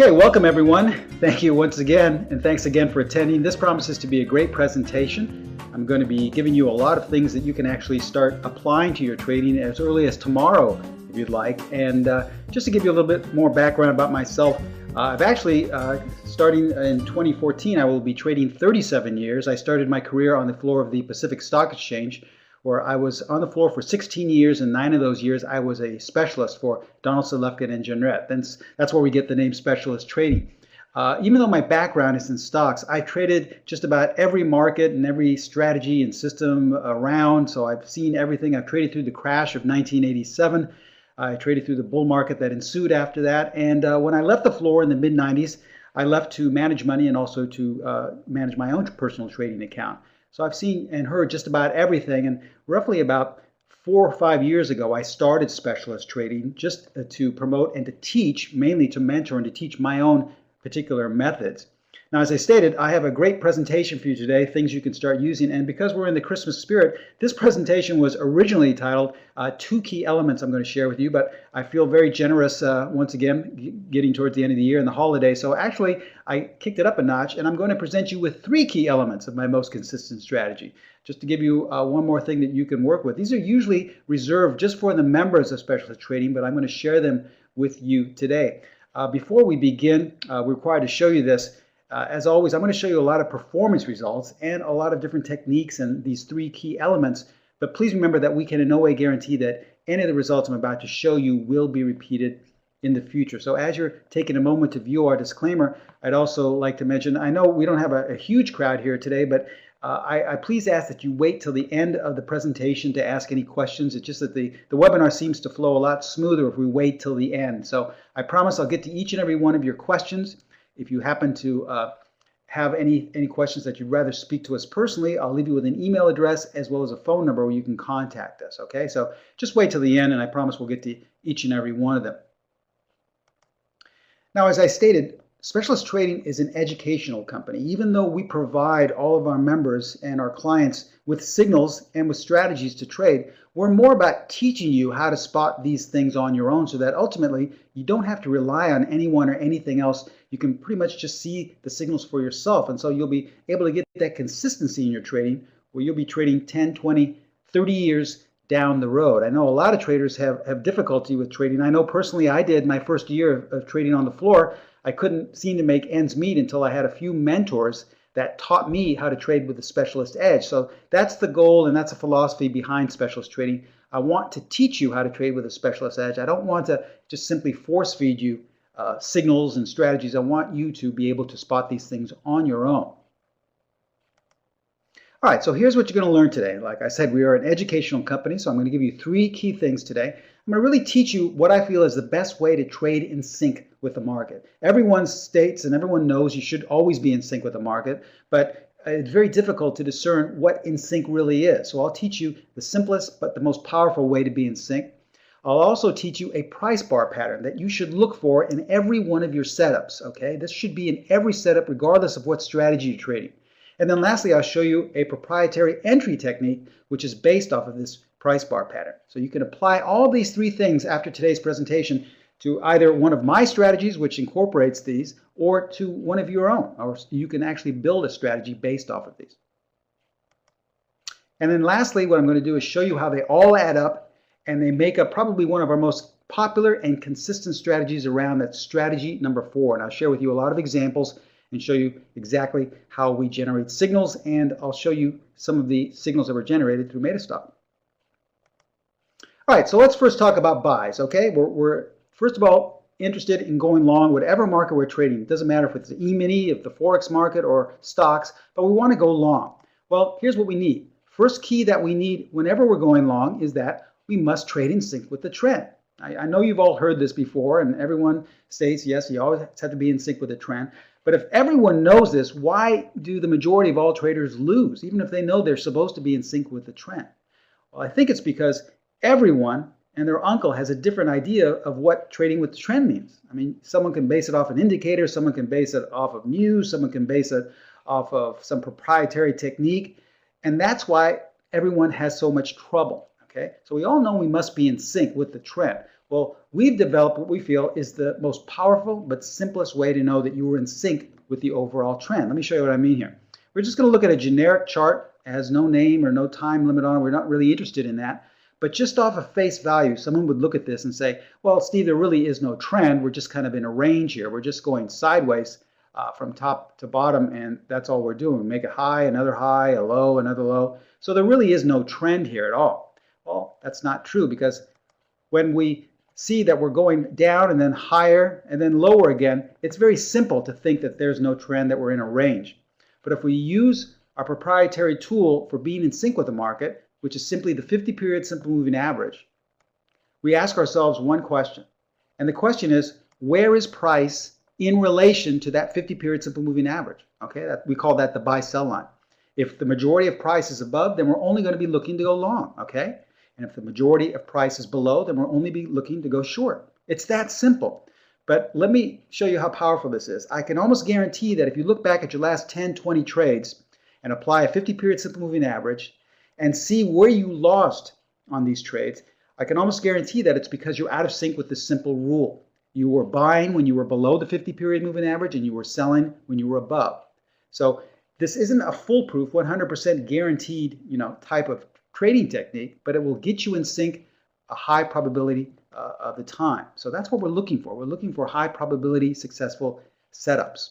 Okay, welcome everyone. Thank you once again, and thanks again for attending. This promises to be a great presentation. I'm going to be giving you a lot of things that you can actually start applying to your trading as early as tomorrow, if you'd like. And just to give you a little bit more background about myself, I've actually, starting in 2014, I will be trading 37 years. I started my career on the floor of the Pacific Stock Exchange, where I was on the floor for 16 years, and 9 of those years I was a specialist for Donaldson, Lefkin, and Jenrette. That's where we get the name specialist trading. Even though my background is in stocks, I traded just about every market and every strategy and system around, so I've seen everything. I've traded through the crash of 1987. I traded through the bull market that ensued after that, and when I left the floor in the mid-90s, I left to manage money and also to manage my own personal trading account. So I've seen and heard just about everything, and roughly about 4 or 5 years ago, I started specialist trading just to promote and to teach, mainly to mentor and to teach my own particular methods. Now, as I stated, I have a great presentation for you today, things you can start using, and because we're in the Christmas spirit, this presentation was originally titled 2 Key Elements I'm going to share with you, but I feel very generous once again, getting towards the end of the year and the holiday, so actually I kicked it up a notch, and I'm going to present you with 3 key elements of my most consistent strategy. Just to give you one more thing that you can work with. These are usually reserved just for the members of Specialist Trading, but I'm going to share them with you today. Before we begin, we're required to show you this. As always, I'm going to show you a lot of performance results and a lot of different techniques and these 3 key elements. But please remember that we can in no way guarantee that any of the results I'm about to show you will be repeated in the future. So as you're taking a moment to view our disclaimer, I'd also like to mention, I know we don't have a huge crowd here today, but I please ask that you wait till the end of the presentation to ask any questions. It's just that the webinar seems to flow a lot smoother if we wait till the end. So I promise I'll get to each and every one of your questions. If you happen to have any questions that you'd rather speak to us personally, I'll leave you with an email address as well as a phone number where you can contact us, okay? So just wait till the end, and I promise we'll get to each and every one of them. Now, as I stated, Specialist Trading is an educational company. Even though we provide all of our members and our clients with signals and with strategies to trade, we're more about teaching you how to spot these things on your own so that ultimately you don't have to rely on anyone or anything else. You can pretty much just see the signals for yourself. And so you'll be able to get that consistency in your trading where you'll be trading 10, 20, 30 years down the road. I know a lot of traders have difficulty with trading. I know personally I did my first year of trading on the floor. I couldn't seem to make ends meet until I had a few mentors that taught me how to trade with a specialist edge. So that's the goal, and that's a philosophy behind specialist trading. I want to teach you how to trade with a specialist edge. I don't want to just simply force feed you signals and strategies. I want you to be able to spot these things on your own. All right, so here's what you're going to learn today. Like I said, we are an educational company, so I'm going to give you 3 key things today. I'm going to really teach you what I feel is the best way to trade in sync with the market. Everyone states and everyone knows you should always be in sync with the market, but it's very difficult to discern what in sync really is. So I'll teach you the simplest but the most powerful way to be in sync. I'll also teach you a price bar pattern that you should look for in every one of your setups, okay? This should be in every setup regardless of what strategy you're trading. And then lastly, I'll show you a proprietary entry technique which is based off of this price bar pattern. So you can apply all these 3 things after today's presentation to either one of my strategies, which incorporates these, or to one of your own, or you can actually build a strategy based off of these. And then lastly, what I'm going to do is show you how they all add up, and they make up probably one of our most popular and consistent strategies around. That strategy number 4. And I'll share with you a lot of examples and show you exactly how we generate signals, and I'll show you some of the signals that were generated through Metastop. All right, so let's first talk about buys, okay? We're first of all interested in going long whatever market we're trading. It doesn't matter if it's the E-mini, if the Forex market, or stocks, but we want to go long. Well, here's what we need. First key that we need whenever we're going long is that we must trade in sync with the trend. I know you've all heard this before, and everyone states, yes, you always have to be in sync with the trend. But if everyone knows this, why do the majority of all traders lose, even if they know they're supposed to be in sync with the trend? Well, I think it's because everyone and their uncle has a different idea of what trading with the trend means. I mean, someone can base it off an indicator, someone can base it off of news, someone can base it off of some proprietary technique, and that's why everyone has so much trouble, okay? So we all know we must be in sync with the trend. Well, we've developed what we feel is the most powerful but simplest way to know that you were in sync with the overall trend. Let me show you what I mean here. We're just going to look at a generic chart. It has no name or no time limit on it. We're not really interested in that. But just off of face value, someone would look at this and say, well, Steve, there really is no trend. We're just kind of in a range here. We're just going sideways from top to bottom, and that's all we're doing. We make a high, another high, a low, another low. So there really is no trend here at all. Well, that's not true, because when we see that we're going down and then higher and then lower again, it's very simple to think that there's no trend, that we're in a range. But if we use our proprietary tool for being in sync with the market, which is simply the 50-period simple moving average, we ask ourselves one question. And the question is, where is price in relation to that 50-period simple moving average? Okay, we call that the buy-sell line. If the majority of price is above, then we're only going to be looking to go long, okay? And if the majority of price is below, then we'll only be looking to go short. It's that simple. But let me show you how powerful this is. I can almost guarantee that if you look back at your last 10, 20 trades and apply a 50-period simple moving average and see where you lost on these trades, I can almost guarantee that it's because you're out of sync with this simple rule. You were buying when you were below the 50-period moving average, and you were selling when you were above. So this isn't a foolproof, 100% guaranteed, type of trading technique, but it will get you in sync a high probability of the time. So that's what we're looking for. We're looking for high probability successful setups.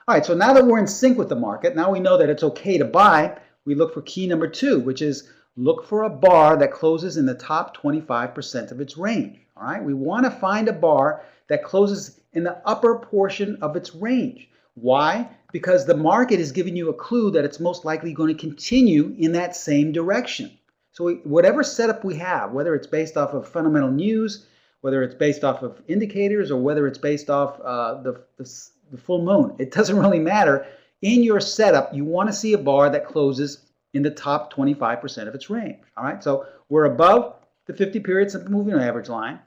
All right, so now that we're in sync with the market, now we know that it's okay to buy, we look for key number 2, which is look for a bar that closes in the top 25% of its range. All right, we want to find a bar that closes in the upper portion of its range. Why? Because the market is giving you a clue that it's most likely going to continue in that same direction. So whatever setup we have, whether it's based off of fundamental news, whether it's based off of indicators, or whether it's based off the full moon, it doesn't really matter. In your setup, you want to see a bar that closes in the top 25% of its range. All right, so we're above the 50-period simple moving average line.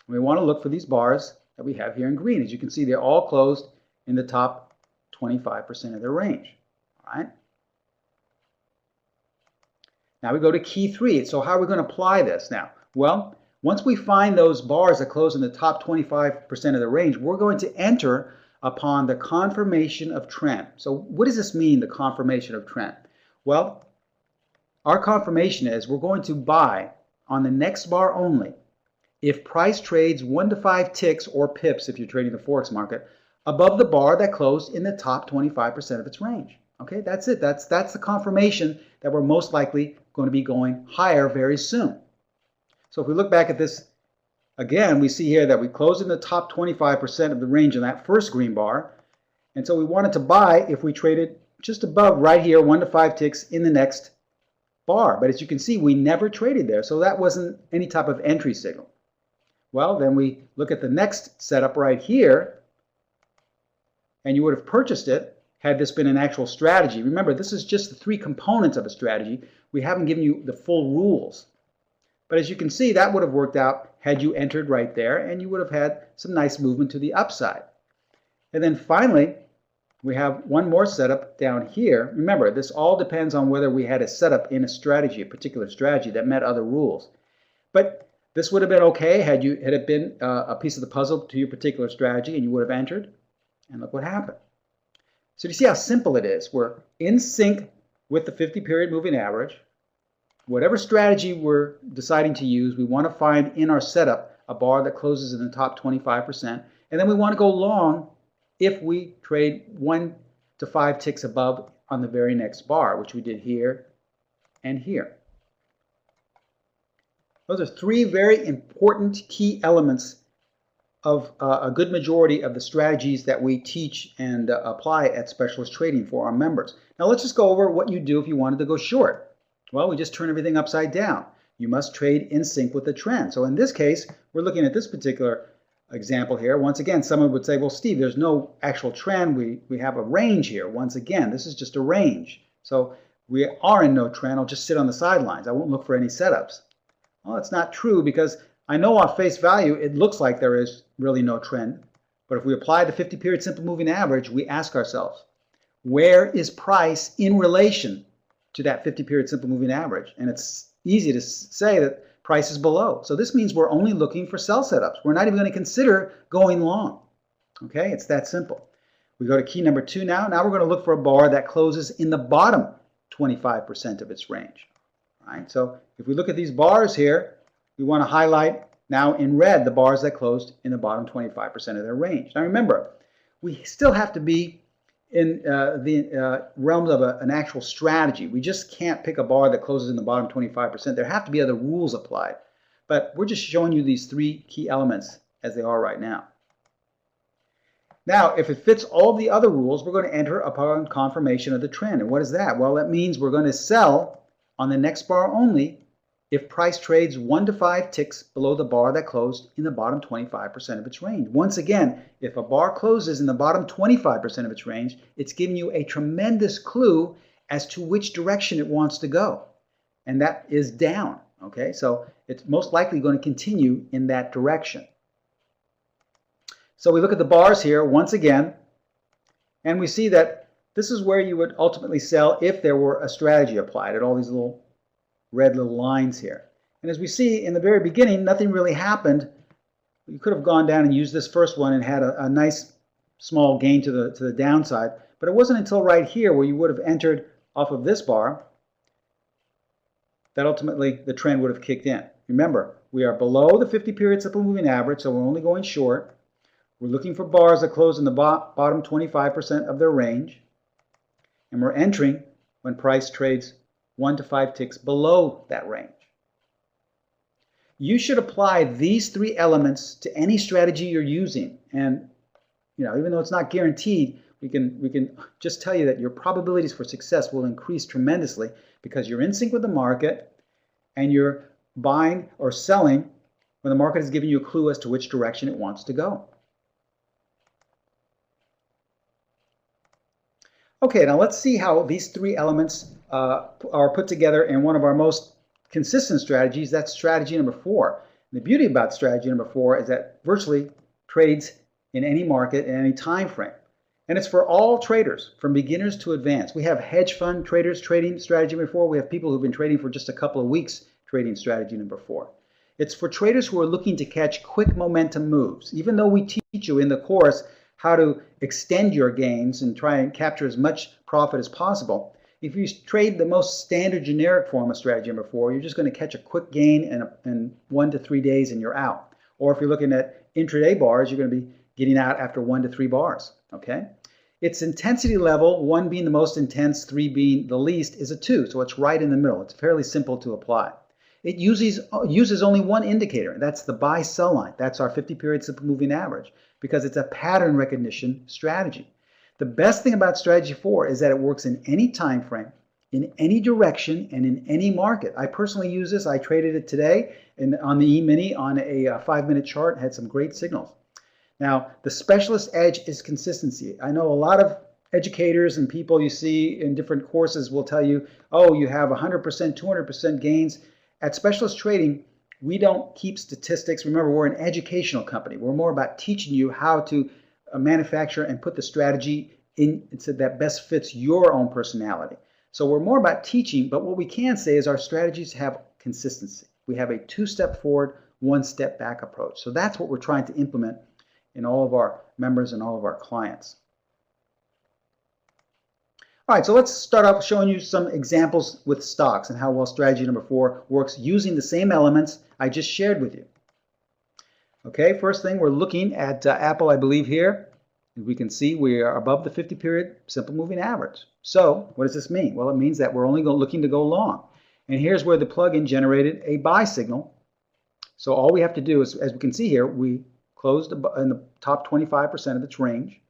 We want to look for these bars that we have here in green. As you can see, they're all closed in the top 25% of their range. All right. Now we go to key 3. So how are we going to apply this now? Well, once we find those bars that close in the top 25% of the range, we're going to enter upon the confirmation of trend. So what does this mean, the confirmation of trend? Well, our confirmation is we're going to buy on the next bar only if price trades 1 to 5 ticks or pips, if you're trading the Forex market, above the bar that closed in the top 25% of its range. Okay, that's it. That's the confirmation that we're most likely going to be going higher very soon. So if we look back at this again, we see here that we closed in the top 25% of the range in that first green bar. And so we wanted to buy if we traded just above right here, 1 to 5 ticks in the next bar. But as you can see, we never traded there. So that wasn't any type of entry signal. Well, then we look at the next setup right here, and you would have purchased it had this been an actual strategy. Remember, this is just the 3 components of a strategy. We haven't given you the full rules. But as you can see, that would have worked out had you entered right there, and you would have had some nice movement to the upside. And then finally, we have one more setup down here. Remember, this all depends on whether we had a setup in a strategy, a particular strategy that met other rules. But this would have been okay had it been a piece of the puzzle to your particular strategy, and you would have entered. And look what happened. So do you see how simple it is? We're in sync with the 50-period moving average. Whatever strategy we're deciding to use, we want to find in our setup a bar that closes in the top 25%. And then we want to go long if we trade 1 to 5 ticks above on the very next bar, which we did here and here. Those are 3 very important key elements of a good majority of the strategies that we teach and apply at Specialist Trading for our members. Now let's just go over what you do if you wanted to go short. Well, we just turn everything upside down. You must trade in sync with the trend. So in this case, we're looking at this particular example here. Once again, someone would say, well, Steve, there's no actual trend. We have a range here. Once again, this is just a range. So we are in no trend. I'll just sit on the sidelines. I won't look for any setups. Well, that's not true, because I know on face value it looks like there is really no trend. But if we apply the 50-period simple moving average, we ask ourselves, where is price in relation to that 50-period simple moving average? And it's easy to say that price is below. So this means we're only looking for sell setups. We're not even going to consider going long. Okay, it's that simple. We go to key number 2 now. Now we're going to look for a bar that closes in the bottom 25% of its range. All right, so if we look at these bars here, we want to highlight now in red the bars that closed in the bottom 25% of their range. Now remember, we still have to be in the realms of an actual strategy. We just can't pick a bar that closes in the bottom 25%. There have to be other rules applied. But we're just showing you these 3 key elements as they are right now. Now, if it fits all the other rules, we're going to enter upon confirmation of the trend. And what is that? Well, that means we're going to sell on the next bar only if price trades 1 to 5 ticks below the bar that closed in the bottom 25% of its range. Once again, if a bar closes in the bottom 25% of its range, it's giving you a tremendous clue as to which direction it wants to go. And that is down. Okay, so it's most likely going to continue in that direction. So we look at the bars here once again, and we see that this is where you would ultimately sell if there were a strategy applied at all these little red little lines here. And as we see in the very beginning, nothing really happened. You could have gone down and used this first one and had a nice small gain to the downside, but it wasn't until right here where you would have entered off of this bar that ultimately the trend would have kicked in. Remember, we are below the 50-period simple moving average, so we're only going short. We're looking for bars that close in the bottom 25% of their range, and we're entering when price trades 1 to 5 ticks below that range. You should apply these 3 elements to any strategy you're using, and even though it's not guaranteed, we can just tell you that your probabilities for success will increase tremendously because you're in sync with the market and you're buying or selling when the market is giving you a clue as to which direction it wants to go. Okay, now let's see how these 3 elements are put together in one of our most consistent strategies. That's strategy number 4. And the beauty about strategy number 4 is that virtually trades in any market in any time frame. And it's for all traders, from beginners to advanced. We have hedge fund traders trading strategy number 4. We have people who've been trading for just a couple of weeks trading strategy number 4. It's for traders who are looking to catch quick momentum moves. Even though we teach you in the course how to extend your gains and try and capture as much profit as possible, if you trade the most standard generic form of strategy number 4, you're just going to catch a quick gain in 1 to 3 days and you're out. Or if you're looking at intraday bars, you're going to be getting out after 1 to 3 bars. Okay? Its intensity level, 1 being the most intense, 3 being the least, is a 2. So it's right in the middle. It's fairly simple to apply. It uses only one indicator. That's the buy-sell line. That's our 50-period simple moving average because it's a pattern recognition strategy. The best thing about strategy 4 is that it works in any time frame, in any direction, and in any market. I personally use this. I traded it today on the E-mini on a 5-minute chart. Had some great signals. Now, the specialist edge is consistency. I know a lot of educators and people you see in different courses will tell you, oh, you have 100%, 200% gains. At Specialist Trading, we don't keep statistics. Remember, we're an educational company. We're more about teaching you how to manufacture and put the strategy in so that best fits your own personality. So we're more about teaching, but what we can say is our strategies have consistency. We have a 2-step forward, 1-step back approach. So that's what we're trying to implement in all of our members and all of our clients. All right, so let's start off showing you some examples with stocks and how well strategy number 4 works using the same elements I just shared with you. Okay, first thing, we're looking at Apple, I believe here. As we can see, we are above the 50-period simple moving average. So what does this mean? Well, it means that we're only looking to go long. And here's where the plugin generated a buy signal. So all we have to do is, as we can see here, we closed in the top 25% of its range.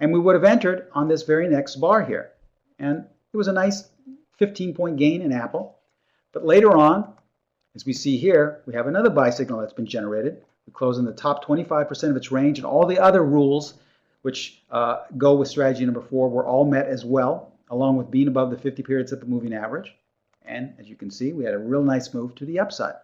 And we would have entered on this very next bar here. And it was a nice 15-point gain in Apple. But later on, as we see here, we have another buy signal that's been generated. We close in the top 25% of its range, and all the other rules which go with strategy number 4 were all met as well, along with being above the 50-period simple moving average. And as you can see, we had a real nice move to the upside.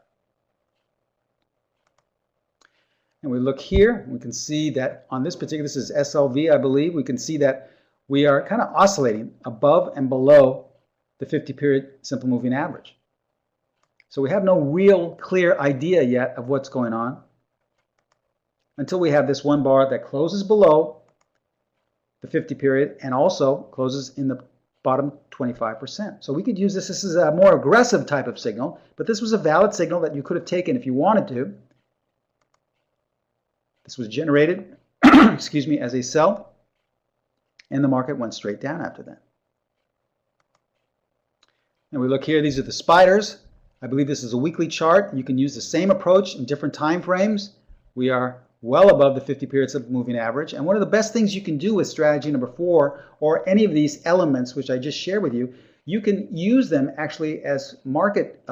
And we look here, we can see that on this particular, this is SLV, I believe, we can see that we are kind of oscillating above and below the 50-period simple moving average. So we have no real clear idea yet of what's going on until we have this one bar that closes below the 50 period and also closes in the bottom 25%. So we could use this. This is a more aggressive type of signal, but this was a valid signal that you could have taken if you wanted to. This was generated, excuse me, as a sell, and the market went straight down after that. And we look here, these are the spiders. I believe this is a weekly chart. You can use the same approach in different time frames. We are well above the 50 period simple moving average. And one of the best things you can do with strategy number 4, or any of these elements which I just shared with you, you can use them actually as market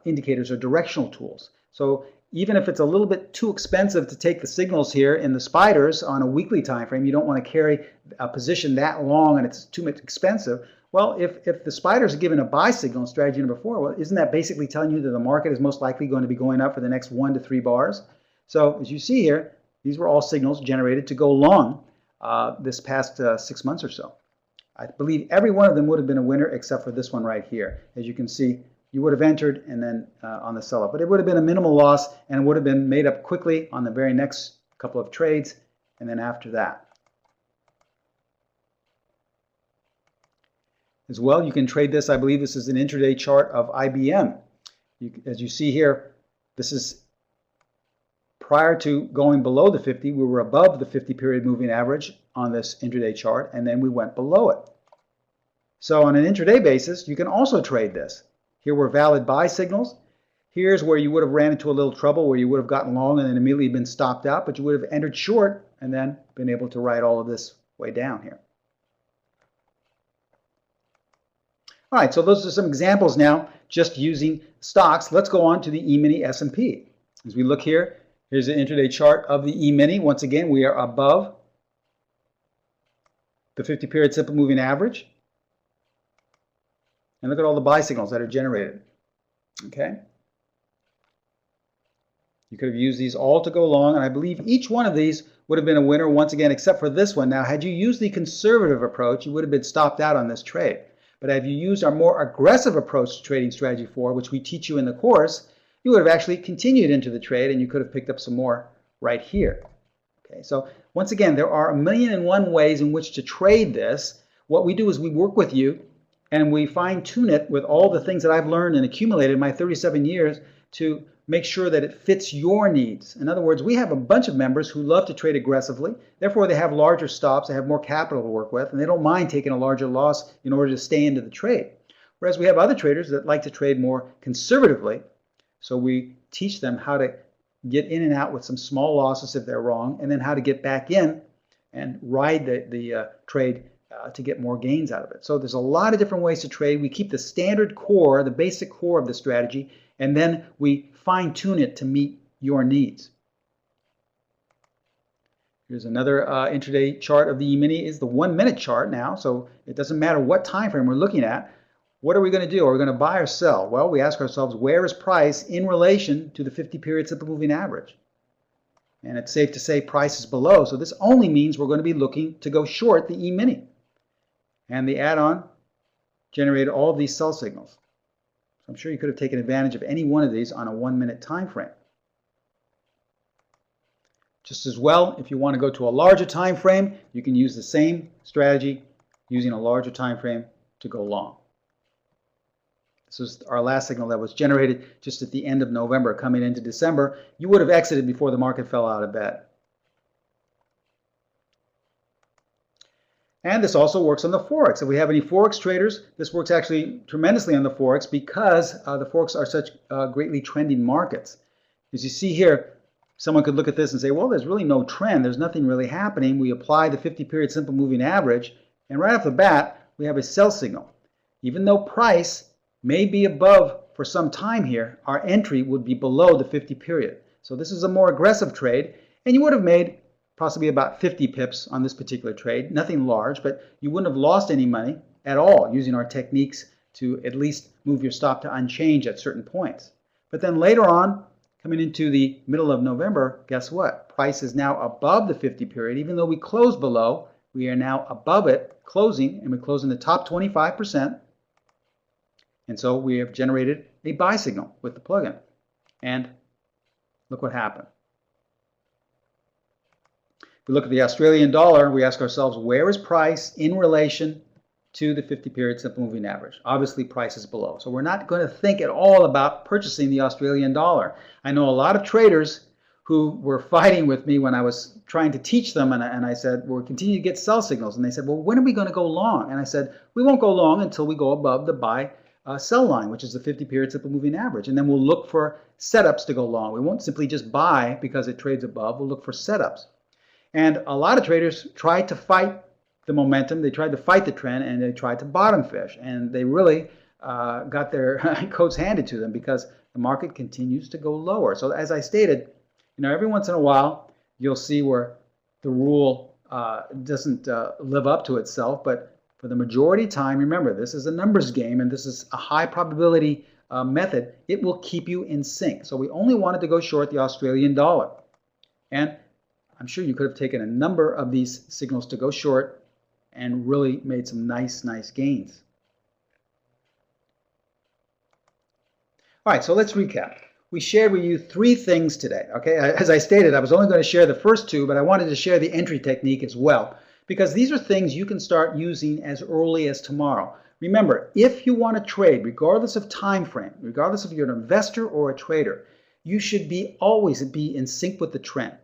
indicators or directional tools. So even if it's a little bit too expensive to take the signals here in the spiders on a weekly time frame, you don't want to carry a position that long and it's too much expensive. Well, if the spiders are given a buy signal in strategy number 4, well, isn't that basically telling you that the market is most likely going to be going up for the next 1 to 3 bars? So as you see here, these were all signals generated to go long this past 6 months or so. I believe every one of them would have been a winner except for this one right here. As you can see, you would have entered and then on the sell-up. But it would have been a minimal loss and it would have been made up quickly on the very next couple of trades and then after that. As well, you can trade this. I believe this is an intraday chart of IBM. As you see here, this is prior to going below the 50. We were above the 50 period moving average on this intraday chart, and then we went below it. So on an intraday basis, you can also trade this. Here were valid buy signals. Here's where you would have ran into a little trouble, where you would have gotten long and then immediately been stopped out, but you would have entered short and then been able to ride all of this way down here. All right, so those are some examples now, just using stocks. Let's go on to the E-mini S&P. As we look here, here's an intraday chart of the E-mini. Once again, we are above the 50 period simple moving average. And look at all the buy signals that are generated. Okay. You could have used these all to go long, and I believe each one of these would have been a winner once again, except for this one. Now, had you used the conservative approach, you would have been stopped out on this trade. But if you used our more aggressive approach to trading strategy 4, which we teach you in the course, you would have actually continued into the trade and you could have picked up some more right here. Okay, so once again, there are 1,000,001 ways in which to trade this. What we do is we work with you and we fine-tune it with all the things that I've learned and accumulated in my 37 years to make sure that it fits your needs. In other words, we have a bunch of members who love to trade aggressively. Therefore, they have larger stops, they have more capital to work with, and they don't mind taking a larger loss in order to stay into the trade. Whereas we have other traders that like to trade more conservatively. So we teach them how to get in and out with some small losses if they're wrong, and then how to get back in and ride the trade to get more gains out of it. So there's a lot of different ways to trade. We keep the standard core, the basic core of the strategy, and then we fine-tune it to meet your needs. Here's another intraday chart of the E-mini. Is the 1-minute chart now, so it doesn't matter what time frame we're looking at. What are we going to do? Are we going to buy or sell? Well, we ask ourselves, where is price in relation to the 50 period simple moving average? And it's safe to say price is below, so this only means we're going to be looking to go short the E-mini. And the add-on generated all of these sell signals. So I'm sure you could have taken advantage of any one of these on a 1-minute time frame. Just as well, if you want to go to a larger time frame, you can use the same strategy using a larger time frame to go long. This was our last signal that was generated just at the end of November, coming into December. You would have exited before the market fell out of bed. And this also works on the Forex. If we have any Forex traders, this works actually tremendously on the Forex because the Forex are such greatly trending markets. As you see here, someone could look at this and say, well, there's really no trend. There's nothing really happening. We apply the 50 period simple moving average, and right off the bat, we have a sell signal. Even though price may be above for some time here, our entry would be below the 50 period. So this is a more aggressive trade, and you would have made possibly about 50 pips on this particular trade. Nothing large, but you wouldn't have lost any money at all using our techniques to at least move your stop to unchanged at certain points. But then later on, coming into the middle of November, guess what? Price is now above the 50 period. Even though we closed below, we are now above it, closing, and we close in the top 25%. And so we have generated a buy signal with the plugin. And look what happened. If we look at the Australian dollar, we ask ourselves, where is price in relation to the 50-period simple moving average? Obviously, price is below. So we're not going to think at all about purchasing the Australian dollar. I know a lot of traders who were fighting with me when I was trying to teach them, and I said, we'll continue to get sell signals. And they said, well, when are we going to go long? And I said, we won't go long until we go above the buy sell line, which is the 50-period simple moving average. And then we'll look for setups to go long. We won't simply just buy because it trades above. We'll look for setups. And a lot of traders tried to fight the momentum. They tried to fight the trend, and they tried to bottom fish. And they really got their coats handed to them because the market continues to go lower. So as I stated, every once in a while, you'll see where the rule doesn't live up to itself. But for the majority of time, remember, this is a numbers game, and this is a high probability method. It will keep you in sync. So we only wanted to go short the Australian dollar. And I'm sure you could have taken a number of these signals to go short and really made some nice gains. All right, so let's recap. We shared with you 3 things today, okay? As I stated, I was only going to share the first 2, but I wanted to share the entry technique as well, because these are things you can start using as early as tomorrow. Remember, if you want to trade, regardless of time frame, regardless if you're an investor or a trader, you should always be in sync with the trend.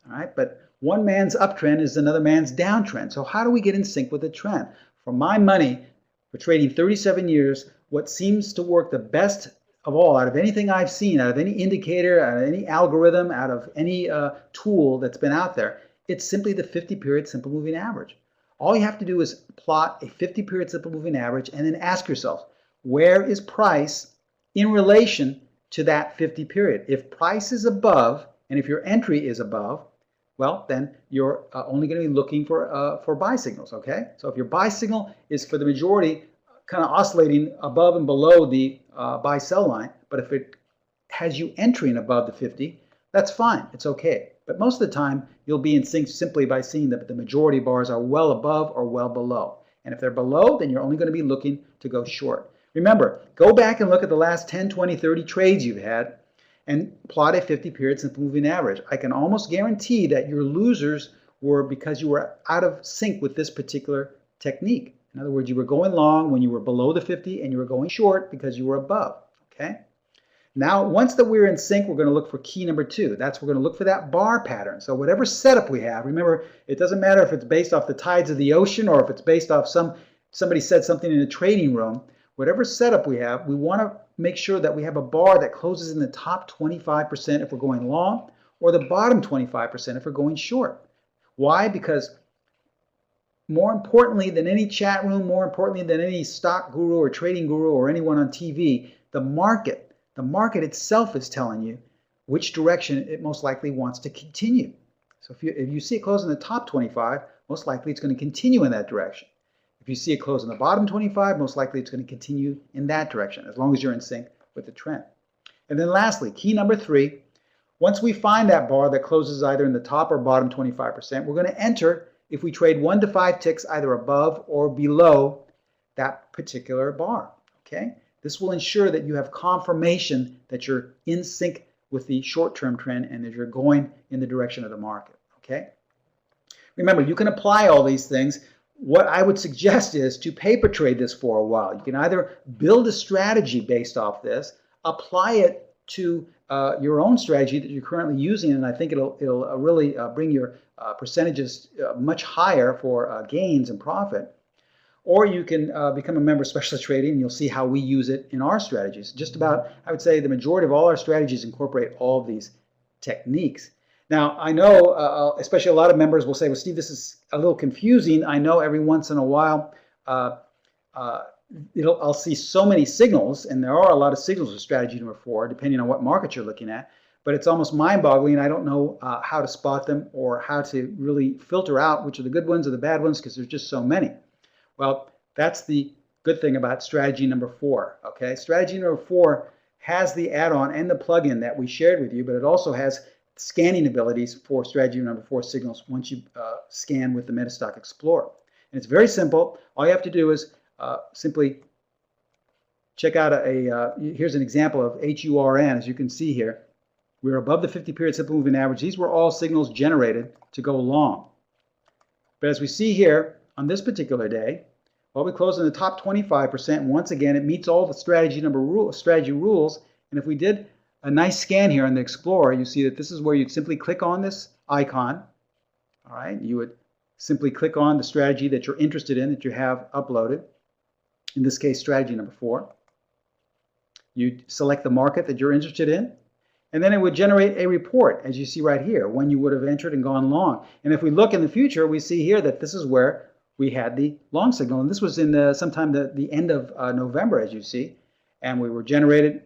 All right, but one man's uptrend is another man's downtrend. So how do we get in sync with the trend? For my money, for trading 37 years, what seems to work the best of all, out of anything I've seen, out of any indicator, out of any algorithm, out of any tool that's been out there, it's simply the 50-period simple moving average. All you have to do is plot a 50-period simple moving average and then ask yourself, where is price in relation to that 50-period? If price is above, and if your entry is above, well, then you're only going to be looking for buy signals, okay? So if your buy signal is for the majority kind of oscillating above and below the buy-sell line, but if it has you entering above the 50, that's fine. It's okay. But most of the time, you'll be in sync simply by seeing that the majority bars are well above or well below. And if they're below, then you're only going to be looking to go short. Remember, go back and look at the last 10, 20, 30 trades you've had, and plot a 50-period simple moving average. I can almost guarantee that your losers were because you were out of sync with this particular technique. In other words, you were going long when you were below the 50, and you were going short because you were above, okay? Now, once that we're in sync, we're going to look for key number 2. We're going to look for that bar pattern. So whatever setup we have, remember, it doesn't matter if it's based off the tides of the ocean or if it's based off somebody said something in a trading room. Whatever setup we have, we want to make sure that we have a bar that closes in the top 25% if we're going long, or the bottom 25% if we're going short. Why? Because more importantly than any chat room, more importantly than any stock guru or trading guru or anyone on TV, the market itself is telling you which direction it most likely wants to continue. So if you see it close in the top 25, most likely it's going to continue in that direction. If you see it close in the bottom 25, most likely it's going to continue in that direction, as long as you're in sync with the trend. And then lastly, key number 3, once we find that bar that closes either in the top or bottom 25%, we're going to enter if we trade 1 to 5 ticks either above or below that particular bar, okay? This will ensure that you have confirmation that you're in sync with the short-term trend and that you're going in the direction of the market, okay? Remember, you can apply all these things. What I would suggest is to paper trade this for a while. You can either build a strategy based off this, apply it to your own strategy that you're currently using, and I think it'll really bring your percentages much higher for gains and profit. Or you can become a member of Specialist Trading, and you'll see how we use it in our strategies. Just about, I would say, the majority of all our strategies incorporate all of these techniques. Now, I know, especially a lot of members will say, well, Steve, this is a little confusing. I know every once in a while I'll see so many signals, and there are a lot of signals with strategy number 4, depending on what market you're looking at, but it's almost mind-boggling, and I don't know how to spot them or how to really filter out which are the good ones or the bad ones, because there's just so many. Well, that's the good thing about strategy number 4, okay? Strategy number 4 has the add-on and the plugin that we shared with you, but it also has scanning abilities for strategy number 4 signals once you scan with the Metastock Explorer. And it's very simple. All you have to do is simply check out here's an example of HURN, as you can see here. We're above the 50-period simple moving average. These were all signals generated to go long. But as we see here, on this particular day, well, we closed in the top 25%. And once again, it meets all the strategy rules. And if we did a nice scan here on the Explorer, you see that this is where you'd simply click on this icon. All right, you would simply click on the strategy that you're interested in, that you have uploaded. In this case, strategy number 4. You select the market that you're interested in, and then it would generate a report, as you see right here, when you would have entered and gone long. And if we look in the future, we see here that this is where we had the long signal, and this was in sometime the end of November, as you see, and we were generated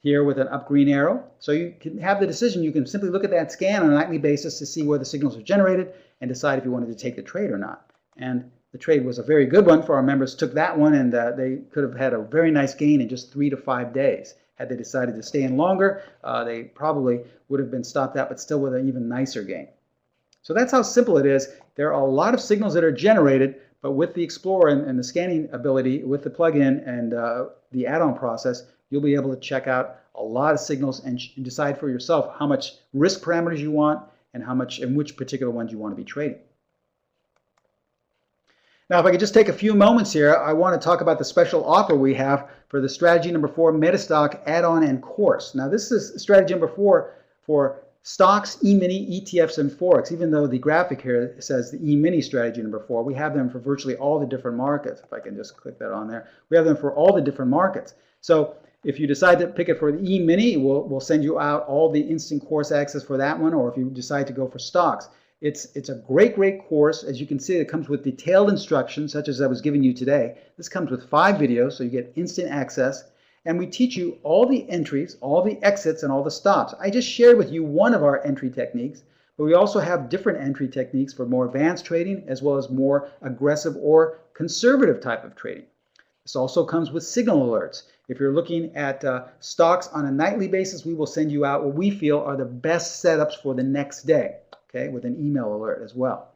here with an up green arrow. So you can have the decision. You can simply look at that scan on a nightly basis to see where the signals are generated and decide if you wanted to take the trade or not. And the trade was a very good one for our members. Took that one, and they could have had a very nice gain in just 3 to 5 days. Had they decided to stay in longer, they probably would have been stopped out, but still with an even nicer gain. So that's how simple it is. There are a lot of signals that are generated, but with the Explorer and the scanning ability, with the plugin and the add-on process, you'll be able to check out a lot of signals and decide for yourself how much risk parameters you want and how much and which particular ones you want to be trading. Now, if I could just take a few moments here, I want to talk about the special offer we have for the strategy number 4 Metastock add-on and course. Now, this is strategy number 4 for stocks, E-mini, ETFs, and Forex. Even though the graphic here says the E-mini strategy number 4, we have them for virtually all the different markets. If I can just click that on there, we have them for all the different markets. So if you decide to pick it for the E-mini, we'll send you out all the instant course access for that one, or if you decide to go for stocks. It's a great course. As you can see, it comes with detailed instructions, such as I was giving you today. This comes with 5 videos, so you get instant access. And we teach you all the entries, all the exits, and all the stops. I just shared with you one of our entry techniques, but we also have different entry techniques for more advanced trading, as well as more aggressive or conservative type of trading. This also comes with signal alerts. If you're looking at stocks on a nightly basis, we will send you out what we feel are the best setups for the next day, okay, with an email alert as well.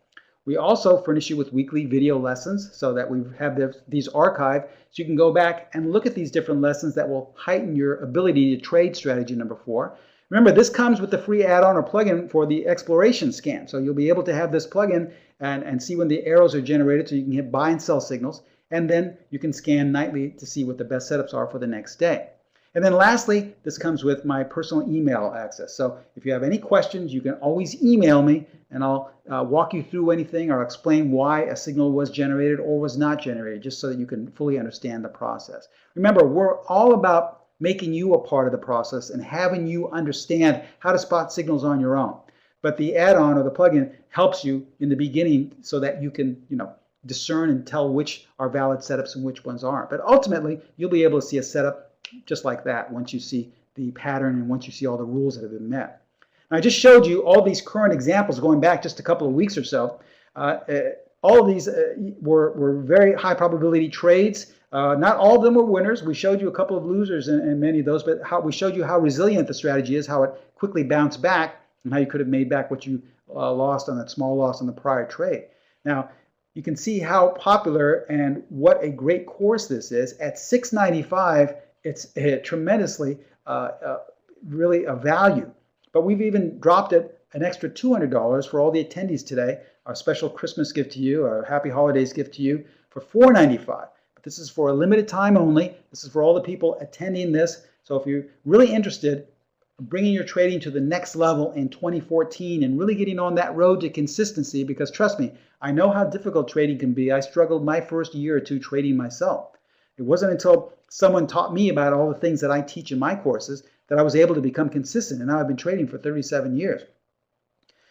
We also furnish you with weekly video lessons so that we have these archived so you can go back and look at these different lessons that will heighten your ability to trade strategy number 4. Remember, this comes with the free add-on or plugin for the exploration scan. So you'll be able to have this plugin and see when the arrows are generated so you can hit buy and sell signals. And then you can scan nightly to see what the best setups are for the next day. And then lastly, this comes with my personal email access. So if you have any questions, you can always email me and I'll walk you through anything or explain why a signal was generated or was not generated, just so that you can fully understand the process. Remember, we're all about making you a part of the process and having you understand how to spot signals on your own. But the add-on or the plugin helps you in the beginning so that you can, discern and tell which are valid setups and which ones aren't. But ultimately, you'll be able to see a setup just like that once you see the pattern and once you see all the rules that have been met. Now, I just showed you all these current examples going back just a couple of weeks or so. All of these were very high probability trades. Not all of them were winners. We showed you a couple of losers in many of those, but we showed you how resilient the strategy is, how it quickly bounced back, and how you could have made back what you lost on that small loss on the prior trade. Now, you can see how popular and what a great course this is. At $6.95, it's tremendously, really a value. But we've even dropped it an extra $200 for all the attendees today. Our special Christmas gift to you, our Happy Holidays gift to you for $4.95. But this is for a limited time only. This is for all the people attending this. So if you're really interested in bringing your trading to the next level in 2014 and really getting on that road to consistency, because trust me, I know how difficult trading can be. I struggled my first year or two trading myself. It wasn't until someone taught me about all the things that I teach in my courses that I was able to become consistent. And now I've been trading for 37 years.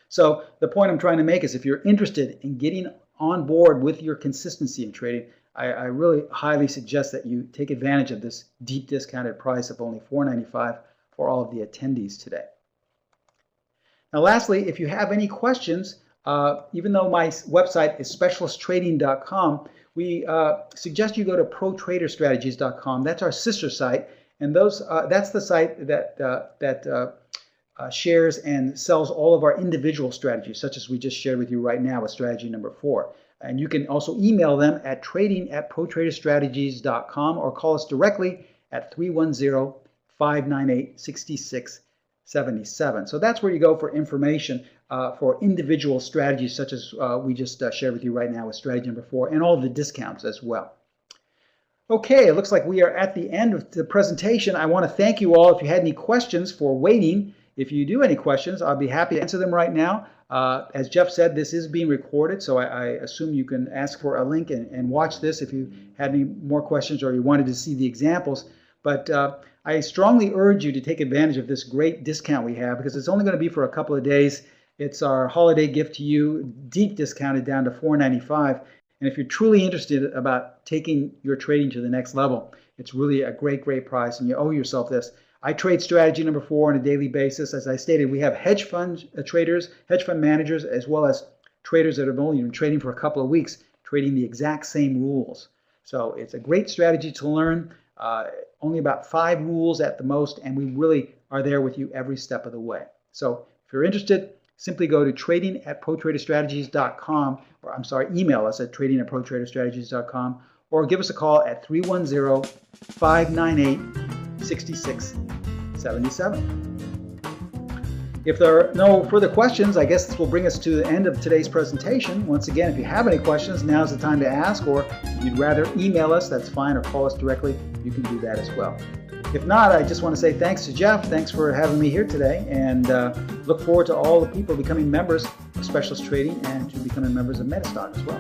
So the point I'm trying to make is if you're interested in getting on board with your consistency in trading, I really highly suggest that you take advantage of this deep discounted price of only $4.95 for all of the attendees today. Now lastly, if you have any questions, even though my website is specialisttrading.com, we suggest you go to protraderstrategies.com. That's our sister site, and that's the site that shares and sells all of our individual strategies, such as we just shared with you right now with strategy number 4. And you can also email them at trading@protraderstrategies.com or call us directly at 310-598-6677. So that's where you go for information for individual strategies such as we just shared with you right now with strategy number 4, and all the discounts as well. Okay, it looks like we are at the end of the presentation. I want to thank you all. If you had any questions for waiting, if you do any questions, I'll be happy to answer them right now. As Jeff said, this is being recorded, so I assume you can ask for a link and watch this if you had any more questions or you wanted to see the examples. But I strongly urge you to take advantage of this great discount we have, because it's only going to be for a couple of days. It's our holiday gift to you, deep discounted down to $4.95. And if you're truly interested about taking your trading to the next level, it's really a great, great price, and you owe yourself this. I trade strategy number 4 on a daily basis. As I stated, we have hedge fund traders, hedge fund managers, as well as traders that have only been trading for a couple of weeks, trading the exact same rules. So it's a great strategy to learn. Only about 5 rules at the most, and we really are there with you every step of the way. So if you're interested, simply go to trading@protraderstrategies.com, or email us at trading@protraderstrategies.com, or give us a call at 310-598-6677. If there are no further questions, I guess this will bring us to the end of today's presentation. Once again, if you have any questions, now's the time to ask, or if you'd rather email us, that's fine, or call us directly, you can do that as well. If not, I just want to say thanks to Jeff. Thanks for having me here today, and look forward to all the people becoming members of Specialist Trading and to becoming members of Metastock as well.